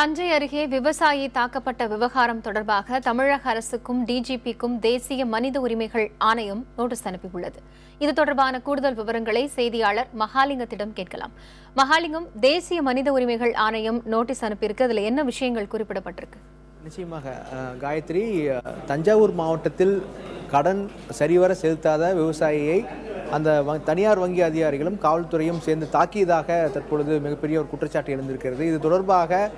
தஞ்சை அருகே விவசாயி தாக்கப்பட்ட விவகாரம் தொடர்பாக தமிழக அரசுக்கும் டிஜிபிக்கும் தேசிய மனித உரிமைகள் ஆணையம் நோட்டீஸ் அனுப்பியுள்ளது. இது தொடர்பான கூடுதல் விவரங்களை செய்தியாளர் மகாலிங்கத்திடம் கேட்கலாம். மகாலிங்கம், தேசிய மனித உரிமைகள் ஆணையம் நோட்டீஸ் அனுப்பியிருக்கு. அதில் என்ன விஷயங்கள் குறிப்பிடப்பட்டிருக்கு? நிச்சயமாக காயத்ரி, தஞ்சாவூர் மாவட்டத்தில் கடன் சரிவர செலுத்தாத விவசாயியை அந்த தனியார் வங்கி அதிகாரிகளும் காவல்துறையும் சேர்ந்து தாக்கியதாக தற்பொழுது மிகப்பெரிய ஒரு குற்றச்சாட்டு எழுந்திருக்கிறது. இது தொடர்பாக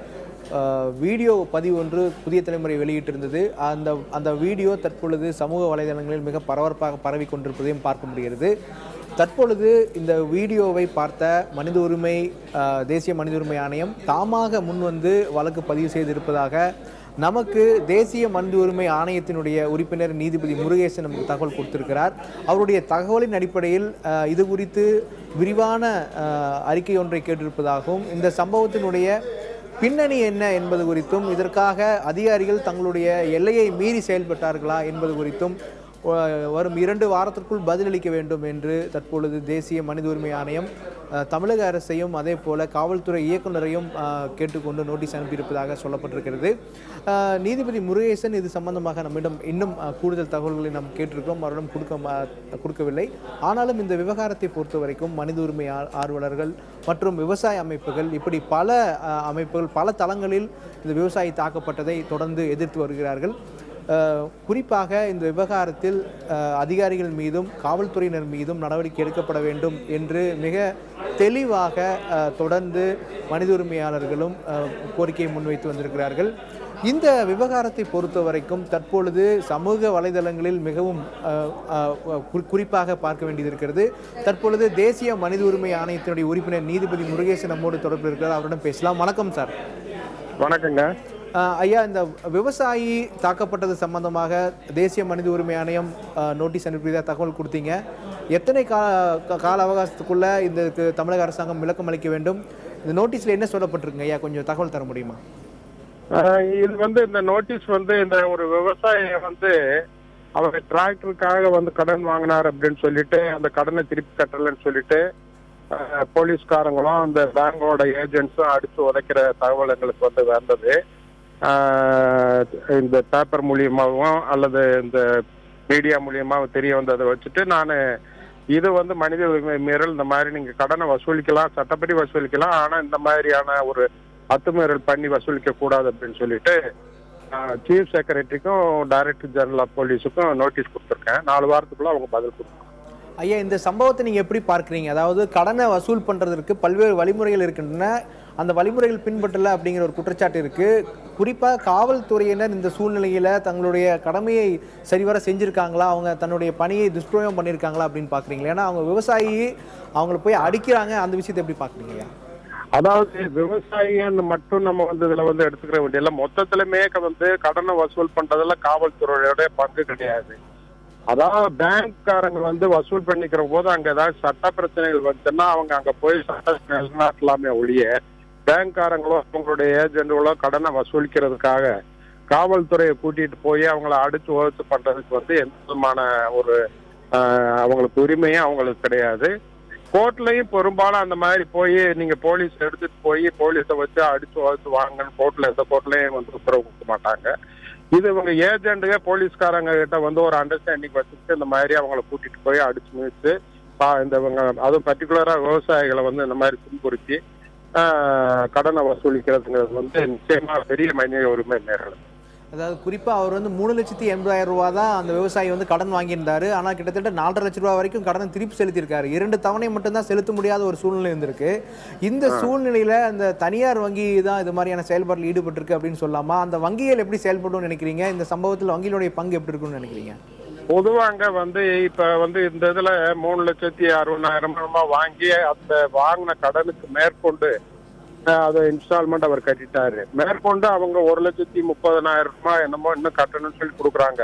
வீடியோ பதிவு ஒன்று புதிய தலைமுறை வெளியிட்டிருந்தது. அந்த வீடியோ தற்பொழுது சமூக வலைதளங்களில் மிக பரபரப்பாக பரவி கொண்டிருப்பதையும் பார்க்க முடிகிறது. தற்பொழுது இந்த வீடியோவை பார்த்த தேசிய மனித உரிமை ஆணையம் தாமாக முன்வந்து வழக்கு பதிவு செய்திருப்பதாக நமக்கு தேசிய மனித உரிமை ஆணையத்தினுடைய உறுப்பினர் நீதிபதி முருகேசன் நமக்கு தகவல் கொடுத்திருக்கிறார். அவருடைய தகவலின் அடிப்படையில் இது குறித்து விரிவான அறிக்கை ஒன்றை கேட்டிருப்பதாகவும், இந்த சம்பவத்தினுடைய பின்னணி என்ன என்பது குறித்தும், இதற்காக அதிகாரிகள் தங்களுடைய எல்லையை மீறி செயல்பட்டார்களா என்பது குறித்தும் வரும் 2 வாரத்திற்குள் பதிலளிக்க வேண்டும் என்று தற்பொழுது தேசிய மனித உரிமை ஆணையம் தமிழக அரசையும் அதே போல காவல்துறை இயக்குநரையும் கேட்டுக்கொண்டு நோட்டீஸ் அனுப்பியிருப்பதாக சொல்லப்பட்டிருக்கிறது. நீதிபதி முருகேசன் இது சம்பந்தமாக நம்மிடம் இன்னும் கூடுதல் தகவல்களை நாம் கேட்டிருக்கிறோம், அவரிடம் கொடுக்கவில்லை. ஆனாலும் இந்த விவகாரத்தை பொறுத்த வரைக்கும் மனித உரிமை ஆர்வலர்கள் மற்றும் விவசாய அமைப்புகள், இப்படி பல அமைப்புகள் பல தளங்களில் இந்த விவசாயி தாக்கப்பட்டதை தொடர்ந்து எதிர்த்து வருகிறார்கள். குறிப்பாக இந்த விவகாரத்தில் அதிகாரிகள் மீதும் காவல்துறையினர் மீதும் நடவடிக்கை எடுக்கப்பட வேண்டும் என்று மிக தெளிவாக தொடர்ந்து மனித உரிமையாளர்களும் கோரிக்கையை முன்வைத்து வந்திருக்கிறார்கள். இந்த விவகாரத்தை பொறுத்த வரைக்கும் தற்பொழுது சமூக வலைதளங்களில் மிகவும் குறிப்பாக பார்க்க வேண்டியது இருக்கிறது. தற்பொழுது தேசிய மனித உரிமை ஆணையத்தினுடைய உறுப்பினர் நீதிபதி முருகேசன் நம்மோடு தொடர்பில் இருக்கிறார். அவரிடம் பேசலாம். வணக்கம் சார். வணக்கங்க ஐயா, இந்த விவசாயி தாக்கப்பட்டது சம்பந்தமாக தேசிய மனித உரிமை ஆணையம் நோட்டீஸ் அனுப்பியதாக தகவல் கொடுத்தீங்க. எத்தனை கால அவகாசத்துக்குள்ள இதுக்கு தமிழக அரசாங்கம் விளக்கம் அளிக்க வேண்டும்? இந்த நோட்டீஸ்ல என்ன சொல்லப்பட்டிருக்குங்க ஐயா, கொஞ்சம் தகவல் தர முடியுமா? இது இந்த நோட்டீஸ் இந்த ஒரு விவசாயியை அவர் டிராக்டருக்காக கடன் வாங்கினார் அப்படின்னு சொல்லிட்டு அந்த கடனை திருப்பி கட்டலன்னு சொல்லிட்டு போலீஸ்காரங்களும் அந்த பேங்கோட ஏஜென்ட்ஸும் அடிச்சு உதைக்கிற தகவல் எங்களுக்கு வந்தது. இந்த பேப்பர் மூலியமாகவும் அல்லது இந்த மீடியா மூலியமாக தெரிய வந்ததை வச்சுட்டு நான் இது மனித உரிமை மீறல், இந்த மாதிரி நீங்க கடனை வசூலிக்கலாம், சட்டப்படி வசூலிக்கலாம், ஆனா இந்த மாதிரியான ஒரு அத்துமீறல் பண்ணி வசூலிக்க கூடாது அப்படின்னு சொல்லிட்டு சீஃப் செக்ரட்டரிக்கும் டைரக்டர் ஜெனரல் ஆஃப் போலீஸுக்கும் நோட்டீஸ் கொடுத்துருக்கேன். 4 வாரத்துக்குள்ள அவங்க பதில் கொடுத்துருக்காங்க. ஐயா, இந்த சம்பவத்தை நீங்க எப்படி பார்க்குறீங்க? அதாவது கடனை வசூல் பண்றதற்கு பல்வேறு வழிமுறைகள் இருக்கின்றன, அந்த வழிமுறைகள் பின்பற்றல அப்படிங்கிற ஒரு குற்றச்சாட்டு இருக்கு. குறிப்பாக காவல்துறையினர் இந்த சூழ்நிலையில தங்களுடைய கடமையை சரிவர செஞ்சிருக்காங்களா, அவங்க தன்னுடைய பணியை துஷ்பிரயோகம் பண்ணியிருக்காங்களா அப்படின்னு பாக்குறீங்களா? ஏன்னா அவங்க விவசாயி, அவங்களை போய் அடிக்கிறாங்க, அந்த விஷயத்தை எப்படி பாக்குறீங்க? அதாவது விவசாயின்னு மட்டும் நம்ம இதுல எடுத்துக்கிற வேண்டிய மொத்தத்திலுமே கடனை வசூல் பண்றதுல காவல்துறையோட பங்கு கிடையாது. அதாவது பேங்க்காரங்க வசூல் பண்ணிக்கிற போது அங்க ஏதாவது சட்ட பிரச்சனைகள் வந்துச்சுன்னா அவங்க அங்க போய் சட்ட நாட்டலாமே ஒழிய, பேங்க்காரங்களோ அவங்களுடைய ஏஜென்ட்களோ கடனை வசூலிக்கிறதுக்காக காவல்துறையை கூட்டிட்டு போய் அவங்கள அடிச்சு உதச்சு பண்றதுக்கு எந்த விதமான ஒரு அவங்களுக்கு உரிமையும் அவங்களுக்கு கிடையாது. கோர்ட்லயும் பெரும்பாலும் அந்த மாதிரி போய் நீங்க போலீஸ் எடுத்துட்டு போய் போலீஸை வச்சு அடிச்சு உதச்சு வாங்கன்னு கோர்ட்ல எந்த கோர்ட்லயும் உத்தரவு கொடுக்க மாட்டாங்க. இது இவங்க ஏஜென்ட்டுங்க போலீஸ்காரங்க கிட்ட ஒரு அண்டர்ஸ்டாண்டிங் வச்சுட்டு இந்த மாதிரி அவங்கள கூட்டிட்டு போய் அடிச்சு முடிச்சு அதுவும் பர்டிகுலரா விவசாயிகளை இந்த மாதிரி துன்புறுத்தி கடனை வசூலிக்கிறதுங்கிறது நிச்சயமா பெரிய மனித உரிமை மீறல். அதாவது குறிப்பா அவர் 3,80,000 ரூபா தான் அந்த விவசாயி கடன் வாங்கியிருந்தாரு. ஆனா கிட்டத்தட்ட 4,50,000 லட்சம் ரூபாய் வரைக்கும் கடனை திருப்பி செலுத்தியிருக்காரு. 2 தவணை மட்டும்தான் செலுத்த முடியாத ஒரு சூழ்நிலை இருந்திருக்கு. இந்த சூழ்நிலையில அந்த தனியார் வங்கி தான் இது மாதிரியான செயல்பாட்டில் ஈடுபட்டிருக்கு அப்படின்னு சொல்லாமா? அந்த வங்கிகள் எப்படி செயல்படும் நினைக்கிறீங்க? இந்த சம்பவத்தில் வங்கிகளுடைய பங்கு எப்படி இருக்குன்னு நினைக்கிறீங்க? பொதுவாங்க இப்ப இந்த இதுல 3,60,000 வாங்கி அந்த வாங்கின கடனுக்கு மேற்கொண்டு அதை இன்ஸ்டால்மெண்ட் அவர் கட்டிட்டாரு. மேற்கொண்டு அவங்க 1,30,000 ரூபாய் என்னமோ இன்னும் கட்டணும்னு சொல்லி கொடுக்குறாங்க.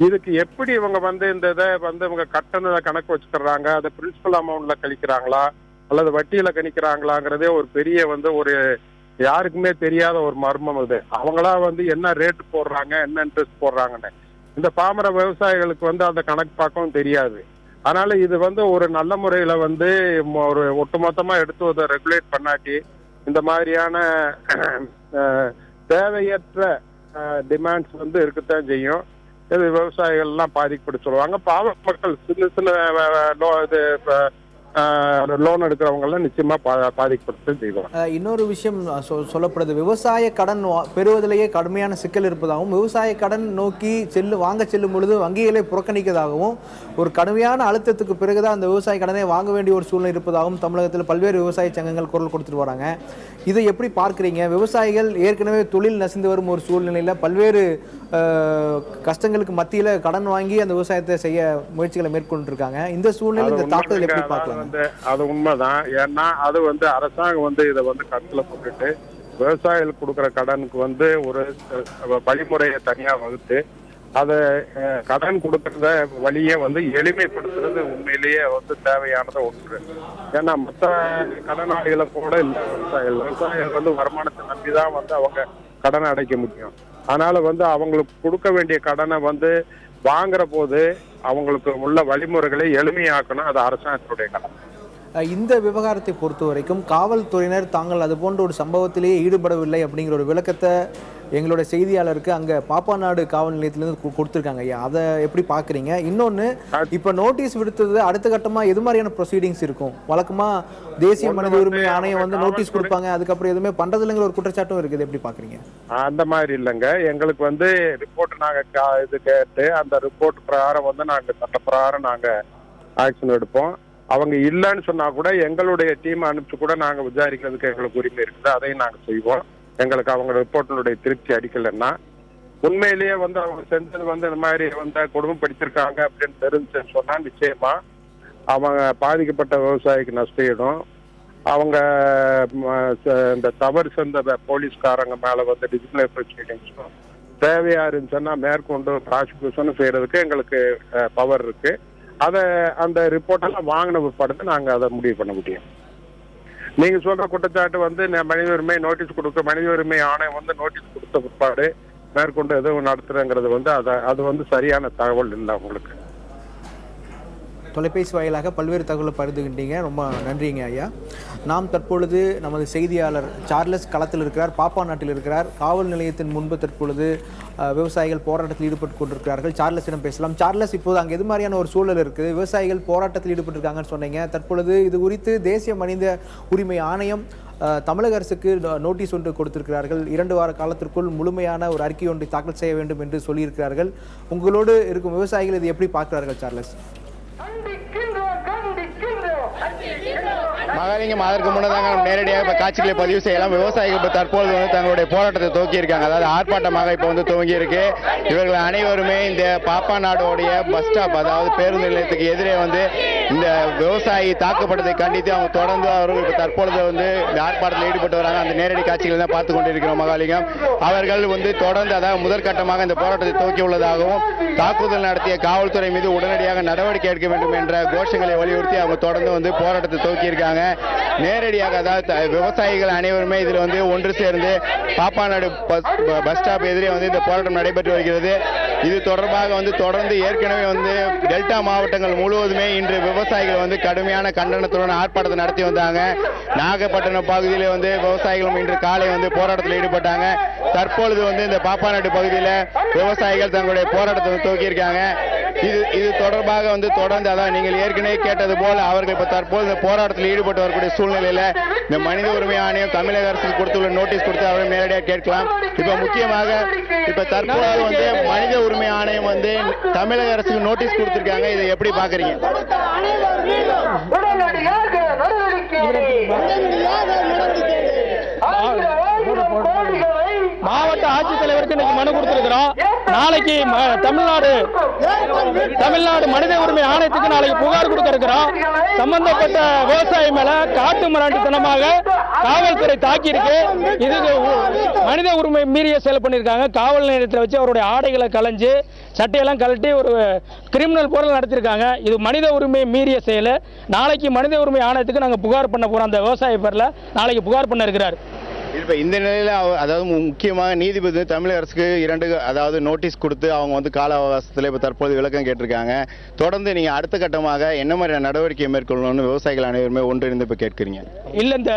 இதுக்கு எப்படி இவங்க இந்த இதை இவங்க கட்டண கணக்கு வச்சுக்கிறாங்க, அதை பிரின்சிபல் அமௌண்ட்ல கழிக்கிறாங்களா அல்லது வட்டியில கணிக்கிறாங்களாங்கிறதே ஒரு பெரிய ஒரு யாருக்குமே தெரியாத ஒரு மர்மம். இது அவங்களா என்ன ரேட் போடுறாங்க, என்ன இன்ட்ரெஸ்ட் போடுறாங்கன்னு இந்த பாமர விவசாயிகளுக்கு அந்த கணக்கு பார்க்கவும் தெரியாது. அதனால இது ஒரு நல்ல முறையில ஒரு ஒட்டுமொத்தமா எடுத்து அதை ரெகுலேட் பண்ணாட்டி இந்த மாதிரியான தேவையற்ற டிமாண்ட்ஸ் வந்து இருக்கத்தான் செய்யும். இது விவசாயிகள் எல்லாம் பாதிக்கப்பட்டு சொல்லுவாங்க. பாவ மக்கள் சின்ன சின்ன லோன் எடுக்கிறவங்க எல்லாம் நிச்சயமா பாதிக்கப்பட்டு செய்வாங்க. இன்னொரு விஷயம் சொல்லப்படுது, விவசாய கடன் பெறுவதிலேயே கடுமையான சிக்கல் இருப்பதாகவும், விவசாய கடன் நோக்கி வாங்க செல்லும் பொழுது வங்கிகளை புறக்கணிக்கிறதாகவும், ஒரு கடுமையான அழுத்தத்துக்கு பிறகுதான் அந்த விவசாய கடனை வாங்க வேண்டிய ஒரு சூழ்நிலை இருப்பதாகவும் தமிழகத்தில் பல்வேறு விவசாய சங்கங்கள் குரல் கொடுத்துட்டு வராங்க. இதை எப்படி பார்க்குறீங்க? விவசாயிகள் ஏற்கனவே தொழில் நசிந்து வரும் ஒரு சூழ்நிலையில் பல்வேறு கஷ்டங்களுக்கு மத்தியில் கடன் வாங்கி அந்த விவசாயத்தை செய்ய முயற்சிகளை மேற்கொண்டிருக்காங்க. இந்த சூழ்நிலை இந்த தாக்குதல் எப்படி பார்க்கலாம்? அது உண்மைதான். ஏன்னா அது வந்து அரசாங்கம் வந்து இதை வந்து கருத்துல போட்டுட்டு விவசாயிகளுக்கு கொடுக்குற கடனுக்கு வந்து ஒரு வழிமுறையை தனியா வகுத்து அதை கடன் கொடுக்கறத வழியை வந்து எளிமைப்படுத்துறது உண்மையிலேயே வந்து தேவையானது ஒன்று. ஏன்னா மற்ற கடனாளிகளை கூட இல்லை விவசாயிகள் வந்து வருமானத்தை நம்பிதான் வந்து அவங்க கடனை அடைக்க முடியும். அதனால வந்து அவங்களுக்கு கொடுக்க வேண்டிய கடனை வந்து வாங்குற போது அவங்களுக்கு உள்ள வழிமுறைகளை எளிமையாக்கணும். அது அரசாங்கத்துடைய கடமை. இந்த விவகாரத்தை பொறுத்த வரைக்கும் காவல்துறையினர் தாங்கள் அது போன்ற ஒரு சம்பவத்திலேயே ஈடுபடவில்லை அப்படிங்கிற ஒரு விளக்கத்தை எங்களுடைய செய்தியாளருக்கு அங்கே பாப்பாநாடு காவல் நிலையத்திலேருந்து கொடுத்துருக்காங்க. ஐயா, அதை எப்படி பார்க்குறீங்க? இன்னொன்று, இப்போ நோட்டீஸ் விடுத்தது அடுத்த கட்டமாக எது மாதிரியான ப்ரொசீடிங்ஸ் இருக்கும்? வழக்கமாக தேசிய மனித உரிமை ஆணையம் வந்து நோட்டீஸ் கொடுப்பாங்க, அதுக்கப்புறம் எதுவுமே பண்ணுறதில்லைங்கிற ஒரு குற்றச்சாட்டும் இருக்குது. எப்படி பார்க்குறீங்க? அந்த மாதிரி இல்லைங்க. எங்களுக்கு வந்து ரிப்போர்ட் நாங்கள் இது கேட்டு அந்த ரிப்போர்ட் பிரகாரம் வந்து நாங்கள் சட்ட பிரகாரம் நாங்கள் ஆக்ஷன் எடுப்போம். அவங்க இல்லைன்னு சொன்னா கூட எங்களுடைய டீம் அனுப்பிச்சு கூட நாங்க விசாரிக்கிறதுக்கு எங்களுக்கு உரிமை இருக்குது. அதையும் நாங்க செய்வோம். எங்களுக்கு அவங்க ரிப்போர்ட்டினுடைய திருப்தி அடிக்கலைன்னா, உண்மையிலேயே வந்து அவங்க செஞ்சது வந்து இந்த மாதிரி வந்து கொடுமைப்படுத்திருக்காங்க அப்படின்னு தெரிஞ்சுன்னு சொன்னா நிச்சயமா அவங்க பாதிக்கப்பட்ட விவசாயிக்கு நஷ்டம். அவங்க இந்த தவறு செஞ்ச போலீஸ்காரங்க மேல வந்து டிசிப்ளினரி ப்ரொசீடிங்ஸும் தேவையா இருந்துச்சுன்னா மேற்கொண்டு ப்ராசிக்யூஷன் செய்யறதுக்கு எங்களுக்கு பவர் இருக்கு. அதை அந்த ரிப்போர்ட்டெல்லாம் வாங்கின பிற்பாடு நாங்க அதை முடிவு பண்ண முடியும். நீங்க சொல்ற குற்றச்சாட்டு வந்து மனித உரிமை நோட்டீஸ் கொடுக்க மனித உரிமை ஆணையம் வந்து நோட்டீஸ் கொடுத்த பிற்பாடு மேற்கொண்டு எதுவும் நடத்துறங்கிறது வந்து அது வந்து சரியான தகவல் இல்லை. உங்களுக்கு தொலைபேசி வாயிலாக பல்வேறு தகவலை பகிர்ந்துகிட்டீங்க. ரொம்ப நன்றிங்க ஐயா. நாம் தற்பொழுது நமது செய்தியாளர் சார்லஸ் களத்தில் இருக்கிறார், பாப்பாநாட்டில் இருக்கிறார். காவல் நிலையத்தின் முன்பு தற்பொழுது விவசாயிகள் போராட்டத்தில் ஈடுபட்டு கொண்டிருக்கிறார்கள். சார்லஸிடம் பேசலாம். சார்லஸ், இப்போது அங்கே எது மாதிரியான ஒரு சூழல் இருக்குது? விவசாயிகள் போராட்டத்தில் ஈடுபட்டிருக்காங்கன்னு சொன்னீங்க. தற்பொழுது இது குறித்து தேசிய மனித உரிமை ஆணையம் தமிழக அரசுக்கு நோட்டீஸ் ஒன்று கொடுத்திருக்கிறார்கள். 2 வார காலத்திற்குள் முழுமையான ஒரு அறிக்கை ஒன்றை தாக்கல் செய்ய வேண்டும் என்று சொல்லியிருக்கிறார்கள். உங்களோடு இருக்கும் விவசாயிகள் இதை எப்படி பார்க்கிறார்கள் சார்லஸ்? மகாலிங்கம், அதற்கு முன்னதாக நேரடியாக இப்போ காட்சிகளை பதிவு செய்யலாம். விவசாயிகள் இப்போ தற்போது வந்து தங்களுடைய போராட்டத்தை துவக்கியிருக்காங்க. அதாவது ஆர்ப்பாட்டமாக இப்போ வந்து துவங்கி இருக்கு. இவர்கள் அனைவருமே இந்த பாப்பாநாடோடைய பஸ் ஸ்டாப், அதாவது பேருந்து நிலையத்துக்கு எதிரே வந்து இந்த விவசாயி தாக்கப்பட்டதை கண்டித்து அவங்க தொடர்ந்து அவர்கள் இப்போ தற்பொழுது வந்து இந்த ஆர்ப்பாட்டத்தில் ஈடுபட்டு வராங்க. அந்த நேரடி காட்சிகள் தான் பார்த்து கொண்டிருக்கிறோம். மகாலிங்கம் அவர்கள் வந்து தொடர்ந்து, அதாவது முதற்கட்டமாக இந்த போராட்டத்தை துவக்கி உள்ளதாகவும், தாக்குதல் நடத்திய காவல்துறை மீது உடனடியாக நடவடிக்கை எடுக்க வேண்டும் என்ற கோஷங்களை வலியுறுத்தி அவங்க தொடர்ந்து வந்து போராட்டத்தை துவக்கியிருக்காங்க. நேரடியாக, அதாவது விவசாயிகள் அனைவருமே இதில் வந்து ஒன்று சேர்ந்து பாப்பாநாடு பஸ் ஸ்டாப் எதிரே வந்து இந்த போராட்டம் நடைபெற்று வருகிறது. இது தொடர்பாக வந்து தொடர்ந்து ஏற்கனவே வந்து டெல்டா மாவட்டங்கள் முழுவதுமே இன்று விவசாயிகள் வந்து கடுமையான கண்டனத்துடன் ஆர்ப்பாட்டத்தை நடத்தி வந்தாங்க. நாகப்பட்டினம் பகுதியில் வந்து விவசாயிகளும் இன்று காலை வந்து போராட்டத்தில் ஈடுபட்டாங்க. தற்பொழுது வந்து இந்த பாப்பாநாடு பகுதியில் விவசாயிகள் தங்களுடைய போராட்டத்தை துவக்கியிருக்காங்க. இது தொடர்பாக வந்து தொடர்ந்து, அதாவது நீங்கள் ஏற்கனவே கேட்டது போல அவர்கள் இப்ப தற்போது இந்த போராட்டத்தில் ஈடுபட்டு வரக்கூடிய சூழ்நிலையில இந்த மனித உரிமை ஆணையம் தமிழக அரசுக்கு கொடுத்துள்ள நோட்டீஸ் கொடுத்து அவரை நேரடியாக கேட்கலாம். இப்ப முக்கியமாக இப்ப தற்போது வந்து மனித உரிமை ஆணையம் வந்து தமிழக அரசுக்கு நோட்டீஸ் கொடுத்திருக்காங்க. இதை எப்படி பாக்குறீங்க? மாவட்ட ஆட்சித்தலைவருக்கு இன்னைக்கு மனு கொடுத்திருக்கிறோம். நாளைக்கு தமிழ்நாடு மனித உரிமை ஆணையத்துக்கு நாளைக்கு புகார் கொடுக்க இருக்கிறோம். சம்பந்தப்பட்ட விவசாயி மேல காட்டு மிராண்டித்தனமாக காவல்துறை தாக்கி இருக்கு. இது மனித உரிமை மீறிய செயல் பண்ணியிருக்காங்க. காவல் நிலையத்தில் வச்சு அவருடைய ஆடைகளை களைஞ்சு சட்டையெல்லாம் கழட்டி ஒரு கிரிமினல் போராட்டம் நடத்திருக்காங்க. இது மனித உரிமை மீறிய செயல். நாளைக்கு மனித உரிமை ஆணையத்துக்கு நாங்கள் புகார் பண்ண போறோம். அந்த விவசாய பேர்ல நாளைக்கு புகார் பண்ண இருக்கிறார். இப்போ இந்த நிலையில் அதாவது முக்கியமாக நீதிபதி தமிழக அரசுக்கு 2 அதாவது நோட்டீஸ் கொடுத்து அவங்க வந்து கால அவகாசத்தில் இப்போ தற்போது விளக்கம் கேட்டிருக்காங்க. தொடர்ந்து நீங்கள் அடுத்த கட்டமாக என்ன மாதிரியான நடவடிக்கை மேற்கொள்ளணும்னு விவசாயிகள் அனைவருமே ஒன்றிணைந்து இப்போ கேட்குறீங்க? இல்லை, இந்த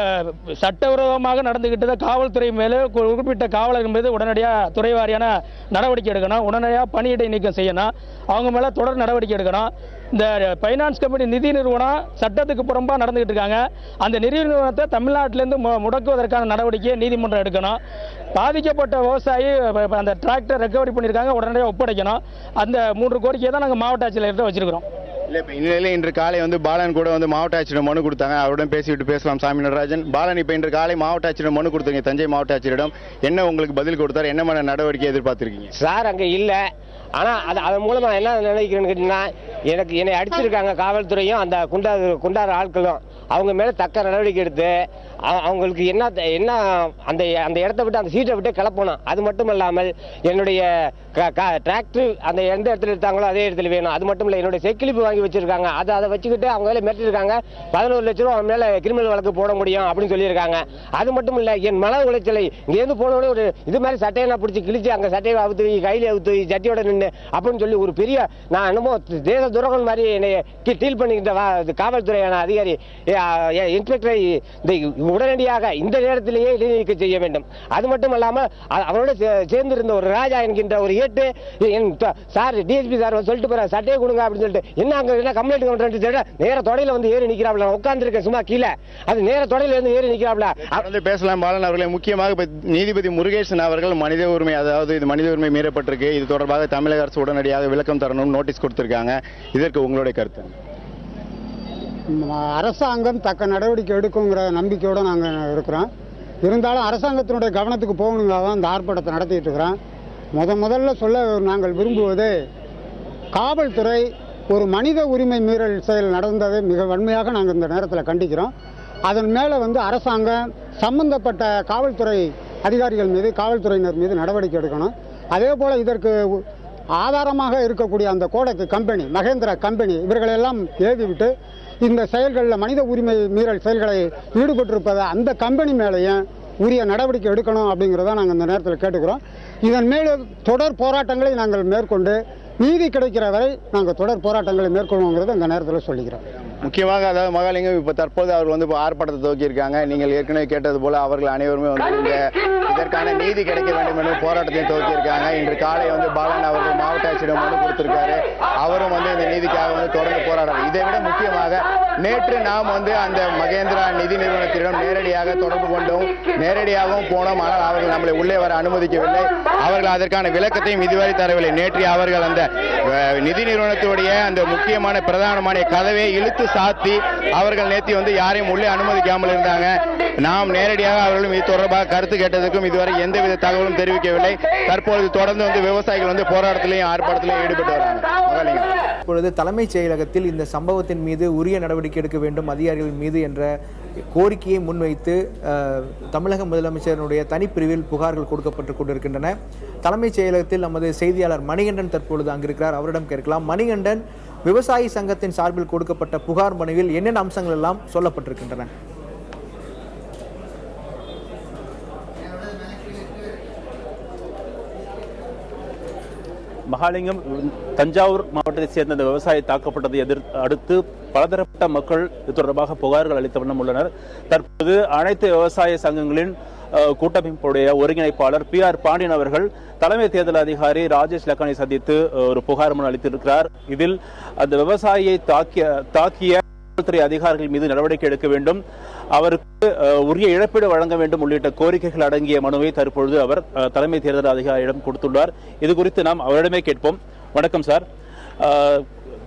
சட்டவிரோதமாக நடந்துகிட்டத காவல்துறை மேலே குறிப்பிட்ட காவலர்கள் மீது உடனடியாக துறை வாரியான நடவடிக்கை எடுக்கணும். உடனடியாக பணியிடை நீக்கம் செய்யணும். அவங்க மேலே தொடர் நடவடிக்கை எடுக்கணும். இந்த ஃபைனான்ஸ் கம்பெனி நிதி நிறுவனம் சட்டத்துக்கு புறம்பாக நடந்துகிட்டு இருக்காங்க. அந்த நிதி நிறுவனத்தை தமிழ்நாட்டிலேருந்து முடக்குவதற்கான நடவடிக்கையை நீதிமன்றம் எடுக்கணும். பாதிக்கப்பட்ட விவசாயி அந்த டிராக்டர் ரெக்கவரி பண்ணியிருக்காங்க, உடனடியாக ஒப்படைக்கணும். அந்த 3 கோரிக்கையை தான் நாங்கள் மாவட்ட ஆட்சியர்கிட்ட வச்சிருக்கிறோம். இல்லை, இப்போ இந்நிலையில் இன்று காலை வந்து பாலன் கூட வந்து மாவட்ட ஆட்சியரிடம் மனு கொடுத்தாங்க. அவருடன் பேசிவிட்டு பேசலாம். சாமி நடராஜன், பாலன் இப்போ இன்று காலை மாவட்ட ஆட்சியரிடம் மனு கொடுத்தீங்க. தஞ்சை மாவட்ட ஆட்சியரிடம் என்ன உங்களுக்கு பதில் கொடுத்தார்? என்ன மாதிரி நடவடிக்கை எதிர்பார்த்திருக்கீங்க? சார் அங்கே இல்லை, ஆனால் அதன் மூலமாக என்ன நினைக்கிறேன்னு கேட்டீங்கன்னா, என்னை அடிச்சிருக்காங்க காவல்துறையும் அந்த குண்டார ஆட்களும். அவங்க மேலே தக்க நடவடிக்கை எடுத்து அவங்களுக்கு என்ன அந்த இடத்த விட்டு அந்த சீட்டை விட்டு கிளப்பணும். அது மட்டும் இல்லாமல் என்னுடைய டிராக்டர் அந்த எந்த இடத்துல எடுத்தாங்களோ அதே இடத்துல வேணும். அது மட்டும் இல்லை, என்னுடைய செக்கிலிப்பு வாங்கி வச்சிருக்காங்க. அதை வச்சுக்கிட்டு அவங்க மேலே மிரட்டிருக்காங்க. 11 லட்ச ரூபா அவங்க மேலே கிரிமினல் வழக்கு போட முடியும் அப்படின்னு சொல்லியிருக்காங்க. அது மட்டும் இல்லை, என் மன உளைச்சலை இங்கேருந்து போனோடனே ஒரு இது மாதிரி சட்டையை நான் பிடிச்சி கிழிச்சு அங்கே சட்டையை அவுத்து கையில் அவுத்து சட்டியோட நின்று அப்படின்னு சொல்லி ஒரு பெரிய நான் என்னமோ தேச துரோகம் மாதிரி என்னை டீல் பண்ணிக்கிட்ட காவல்துறையான அதிகாரி இன்ஸ்பெக்டரை உடனடியாக இந்த நேரத்திலேயே இடைநீக்கம் செய்ய வேண்டும். அது மட்டும் இல்லாமல் அவரோட சேர்ந்திருந்த ஒரு ராஜா என்கின்ற ஒரு சார் டிஎஸ்பி சார் சொல்லிட்டு போற சட்டையை கொடுங்க அப்படின்னு சொல்லிட்டு என்ன கம்ப்ளைண்ட் கவுண்டர் நேர தொடையில வந்து ஏறி நிக்கிறாப்ல. உட்கார்ந்து இருக்க சும்மா கீழே அது நேர தொடையில இருந்து ஏறி நிக்கிறாப்ல. பேசலாம் பாலன் அவர்களை. முக்கியமாக நீதிபதி முருகேசன் அவர்கள் மனித உரிமை, அதாவது இது மனித உரிமை மீறப்பட்டிருக்கு, இது தொடர்பாக தமிழக அரசு உடனடியாக விளக்கம் தரணும் நோட்டீஸ் கொடுத்திருக்காங்க. இதற்கு உங்களுடைய கருத்து? அரசாங்கம் தக்க நடவடிக்கை எடுக்குங்கிற நம்பிக்கையோடு நாங்கள் இருக்கிறோம். இருந்தாலும் அரசாங்கத்தினுடைய கவனத்துக்கு போகணுங்காக தான் இந்த ஆர்ப்பாட்டத்தை நடத்திட்டு இருக்கிறோம். முதல்ல சொல்ல நாங்கள் விரும்புவது, காவல்துறை ஒரு மனித உரிமை மீறல் செயல் நடந்ததை மிக வன்மையாக நாங்கள் இந்த நேரத்தில் கண்டிக்கிறோம். அதன் மேலே அரசாங்கம் சம்பந்தப்பட்ட காவல்துறை அதிகாரிகள் மீது, காவல்துறையினர் மீது நடவடிக்கை எடுக்கணும். அதே போல் இதற்கு ஆதாரமாக இருக்கக்கூடிய அந்த கோடக்கு கம்பெனி, மகேந்திரா கம்பெனி, இவர்களெல்லாம் ஏவிவிட்டு இந்த செயல்களில் மனித உரிமை மீறல் செயல்களை ஈடுபட்டிருப்பதை அந்த கம்பெனி மேலேயும் உரிய நடவடிக்கை எடுக்கணும் அப்படிங்கிறத நாங்கள் இந்த நேரத்தில் கேட்டுக்கிறோம். இதன் மேலும் தொடர் போராட்டங்களை நாங்கள் மேற்கொண்டு நீதி கிடைக்கிற வரை நாங்கள் தொடர் போராட்டங்களை மேற்கொள்வோங்கிறத இந்த நேரத்தில் சொல்லிக்கிறோம். முக்கியமாக அதாவது மகாலிங்கம் இப்போ தற்போது அவர் வந்து ஆர்ப்பாட்டத்தை துவக்கியிருக்காங்க. நீங்கள் ஏற்கனவே கேட்டது போல அவர்கள் அனைவருமே வந்து இதற்கான நீதி கிடைக்க வேண்டும் என்று போராட்டத்தையும் துவக்கியிருக்காங்க. இன்று காலை வந்து பாலன் அவர்கள் மாவட்ட ஆட்சியிடம் மனு கொடுத்திருக்காரு. அவரும் வந்து இந்த நீதிக்காக வந்து தொடர்ந்து போராடுறாரு. இதை விட முக்கியமாக நேற்று நாம் வந்து அந்த மகேந்திரா நிதி நிறுவனத்திடம் நேரடியாக தொடர்பு கொண்டோம், நேரடியாகவும் போனோம். ஆனால் அவர்கள் நம்மளை உள்ளே வர அனுமதிக்கவில்லை. அவர்கள் அதற்கான விளக்கத்தையும் இதுவரை தரவில்லை. நேற்று அவர்கள் அந்த நிதி நிறுவனத்துடைய அந்த முக்கியமான பிரதானமான கதவை இழுத்து சாத்தி அவர்கள் நேற்று வந்து யாரையும் உள்ளே அனுமதிக்காமல் இருந்தாங்க. நாம் நேரடியாக அவர்களும் இது தொடர்பாக கருத்து கேட்டதற்கும் இதுவரை எந்தவித தகவலும் தெரிவிக்கவில்லை. தற்போது தொடர்ந்து வந்து விவசாயிகள் வந்து போராட்டத்திலையும் ஆர்ப்பாட்டத்திலையும் ஈடுபட்டு வராங்க. இப்பொழுது தலைமைச் செயலகத்தில் இந்த சம்பவத்தின் மீது உரிய நடவடிக்கை எடுக்க வேண்டும் அதிகாரிகள் மீது என்ற கோரிக்கையை முன்வைத்து தமிழக முதலமைச்சருடைய தனிப்பிரிவில் புகார்கள் கொடுக்கப்பட்டுக் கொண்டிருக்கின்றன. தலைமைச் செயலகத்தில் நமது செய்தியாளர் மணிகண்டன் தற்பொழுது அங்கிருக்கிறார். அவரிடம் கேட்கலாம். மணிகண்டன், விவசாயி சங்கத்தின் சார்பில் கொடுக்கப்பட்ட புகார் மனுவில் என்னென்ன அம்சங்கள் எல்லாம் சொல்லப்பட்டிருக்கின்றன? மகாலிங்கம், தஞ்சாவூர் மாவட்டத்தைச் சேர்ந்த இந்த விவசாயி தாக்கப்பட்டதை அடுத்து பலதரப்பட்ட மக்கள் இது தொடர்பாக புகார்கள் அளித்த வண்ணம் உள்ளனர். தற்போது அனைத்து விவசாய சங்கங்களின் கூட்டமைப்புடைய ஒருங்கிணைப்பாளர் PR பாண்டியன் அவர்கள் தலைமை தேர்தல் அதிகாரி ராஜேஷ் லக்கானை சந்தித்து ஒரு புகார் மனு அளித்திருக்கிறார். இதில் அந்த விவசாயியை தாக்கிய காவல்துறை அதிகாரிகள் மீது நடவடிக்கை எடுக்க வேண்டும், அவருக்கு உரிய இழப்பீடு வழங்க வேண்டும் உள்ளிட்ட கோரிக்கைகள் அடங்கிய மனுவை தற்பொழுது அவர் தலைமை தேர்தல் அதிகாரியிடம் கொடுத்துள்ளார். இது குறித்து நாம் அவரிடமே கேட்போம். வணக்கம் சார்,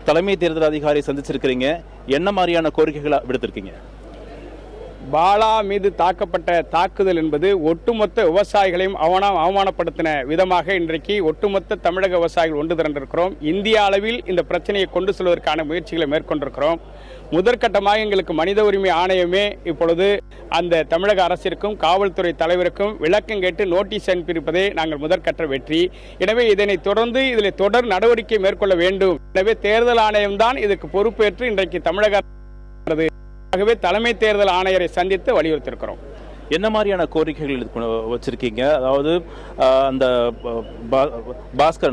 தலைமை தேர்தல் அதிகாரி சந்திச்சிருக்கிறீங்க, என்ன மாதிரியான கோரிக்கைகளை விடுத்திருக்கீங்க? பாலா மீது தாக்கப்பட்ட தாக்குதல் என்பது ஒட்டுமொத்த விவசாயிகளையும் அவமானப்படுத்தின விதமாக இன்றைக்கு ஒட்டுமொத்த தமிழக விவசாயிகள் ஒன்று திரண்டிருக்கிறோம். இந்திய அளவில் இந்த பிரச்சனையை கொண்டு செல்வதற்கான முயற்சிகளை மேற்கொண்டிருக்கிறோம். முதற்கட்டமாக எங்களுக்கு மனித உரிமை ஆணையமே இப்பொழுது அந்த தமிழக அரசிற்கும் காவல்துறை தலைவருக்கும் விளக்கம் கேட்டு நோட்டீஸ் அனுப்பியிருப்பதே நாங்கள் முதற்கட்ட வெற்றி. எனவே இதனை தொடர்ந்து இதில் தொடர் நடவடிக்கை மேற்கொள்ள வேண்டும். எனவே தேர்தல் ஆணையம்தான் இதுக்கு பொறுப்பேற்று இன்றைக்கு தமிழக ஆகவே தலைமை தேர்தல் ஆணையரை சந்தித்து வலியுறுத்தியிருக்கிறோம். என்ன மாதிரியான கோரிக்கைகள் வச்சிருக்கீங்க? அதாவது அந்த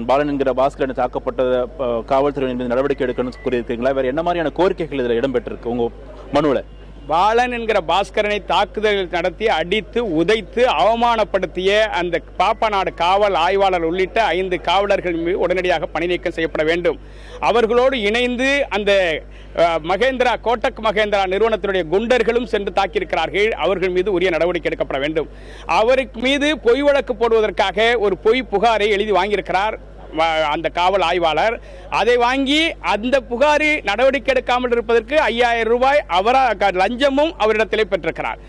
பாலன் என்கிற பாஸ்கரனை தாக்கப்பட்ட காவல்துறையின் மீது நடவடிக்கை எடுக்கணும்னு கூறியிருக்கீங்களா? வேற என்ன மாதிரியான கோரிக்கைகள் இதில் இடம்பெற்றிருக்கு உங்க மனுவில்? பாலன் என்கிற பாஸ்கரனை தாக்குதல் நடத்தி அடித்து உதைத்து அவமானப்படுத்திய அந்த பாப்பநாடு காவல் ஆய்வாளர் உள்ளிட்ட 5 காவலர்கள் மீது உடனடியாக பணி நீக்கம் செய்யப்பட வேண்டும். அவர்களோடு இணைந்து அந்த மகேந்திரா கோட்டக் மகேந்திரா நிறுவனத்தினுடைய குண்டர்களும் சென்று தாக்கியிருக்கிறார்கள். அவர்கள் மீது உரிய நடவடிக்கை எடுக்கப்பட வேண்டும். அவருக்கு மீது பொய் வழக்கு போடுவதற்காக ஒரு பொய் புகாரை எழுதி வாங்கியிருக்கிறார் அந்த காவல் ஆய்வாளர். அதை வாங்கி அந்த புகாரி நடவடிக்கை எடுக்காமல் இருப்பதற்கு 5000 ரூபாய் லஞ்சமும் அவரிடத்திலே பெற்றிருக்கிறார்.